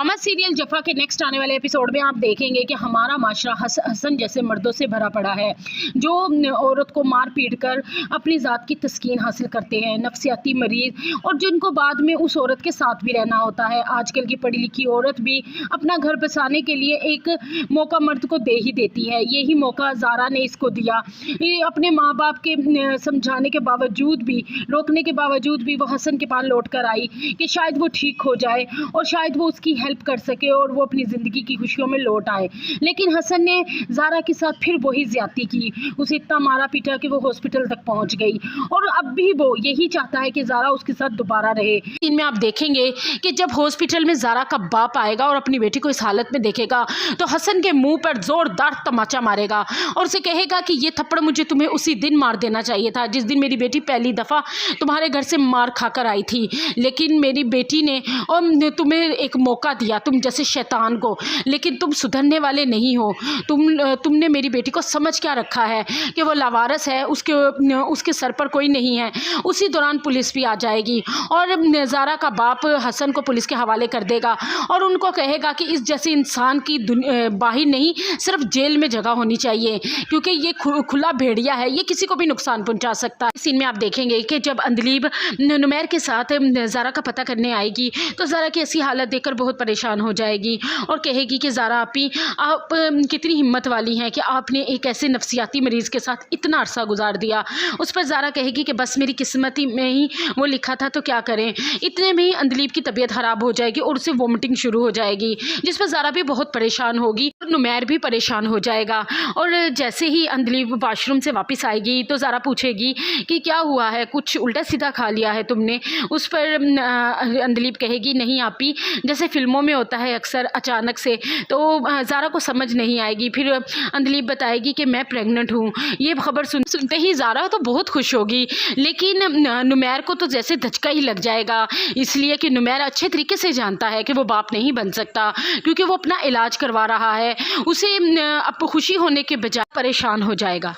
Drama serial जफा के next आने वाले एपिसोड में आप देखेंगे कि हमारा माशरा हसन जैसे मर्दों से भरा पड़ा है, जो औरत को मार पीट कर अपनी ज़ात की तस्कीन हासिल करते हैं, नफसियाती मरीज, और जिनको बाद में उस औरत के साथ भी रहना होता है। आजकल की पढ़ी लिखी औरत भी अपना घर बसाने के लिए एक मौका मर्द को दे ही देती है। यही मौका ज़ारा ने इसको दिया। अपने माँ बाप के समझाने के बावजूद भी, रोकने के बावजूद भी वो हसन के पास लौट कर आई कि शायद वो ठीक हो जाए और शायद वो उसकी हेल्प कर सके और वो अपनी ज़िंदगी की खुशियों में लौट आए। लेकिन हसन ने ज़ारा के साथ फिर वही ज़्यादती की, उसे इतना मारा पीटा कि वो हॉस्पिटल तक पहुंच गई, और अब भी वो यही चाहता है कि ज़ारा उसके साथ दोबारा रहे। इनमें आप देखेंगे कि जब हॉस्पिटल में ज़ारा का बाप आएगा और अपनी बेटी को इस हालत में देखेगा तो हसन के मुंह पर ज़ोरदार तमाचा मारेगा और उसे कहेगा कि ये थप्पड़ मुझे तुम्हें उसी दिन मार देना चाहिए था जिस दिन मेरी बेटी पहली दफ़ा तुम्हारे घर से मार खाकर आई थी, लेकिन मेरी बेटी ने और तुम्हें एक मौका दिया, तुम जैसे शैतान को, लेकिन तुम सुधरने वाले नहीं हो। तुमने मेरी बेटी को समझ क्या रखा है कि वो लावारिस है, उसके सर पर कोई नहीं है। उसी दौरान पुलिस भी आ जाएगी और ज़ारा का बाप हसन को पुलिस के हवाले कर देगा और उनको कहेगा कि इस जैसे इंसान की बाहर नहीं, सिर्फ जेल में जगह होनी चाहिए, क्योंकि ये खुला भेड़िया है, ये किसी को भी नुकसान पहुंचा सकता है। इस सीन में आप देखेंगे कि जब अंदलीब नुमैर के साथ ज़ारा का पता करने आएगी तो ज़ारा की ऐसी हालत देखकर बहुत परेशान हो जाएगी और कहेगी कि ज़ारा आप कितनी हिम्मत वाली हैं कि आपने एक ऐसे नफसियाती मरीज़ के साथ इतना अरसा गुजार दिया। उस पर ज़ारा कहेगी कि बस मेरी किस्मत में ही वो लिखा था, तो क्या करें। इतने में ही अंदलीब की तबीयत ख़राब हो जाएगी और उसे वोमिटिंग शुरू हो जाएगी, जिस पर ज़ारा भी बहुत परेशान होगी और नुमैर भी परेशान हो जाएगा। और जैसे ही अंदलीब वाशरूम से वापस आएगी तो ज़ारा पूछेगी कि क्या हुआ है, कुछ उल्टा सीधा खा लिया है तुमने। उस पर अंदलीब कहेगी नहीं आपी, जैसे फिल्मों में होता है अक्सर अचानक से, तो ज़ारा को समझ नहीं आएगी। फिर अंदलीब बताएगी कि मैं प्रेग्नेंट हूँ। ये खबर सुनते ही ज़ारा तो बहुत खुश होगी, लेकिन नुमैर को तो जैसे धचका ही लग जाएगा, इसलिए कि नुमैर अच्छे तरीके से जानता है कि वो बाप नहीं बन सकता, क्योंकि वो अपना इलाज करवा रहा है। उसे अब खुशी होने के बजाय परेशान हो जाएगा।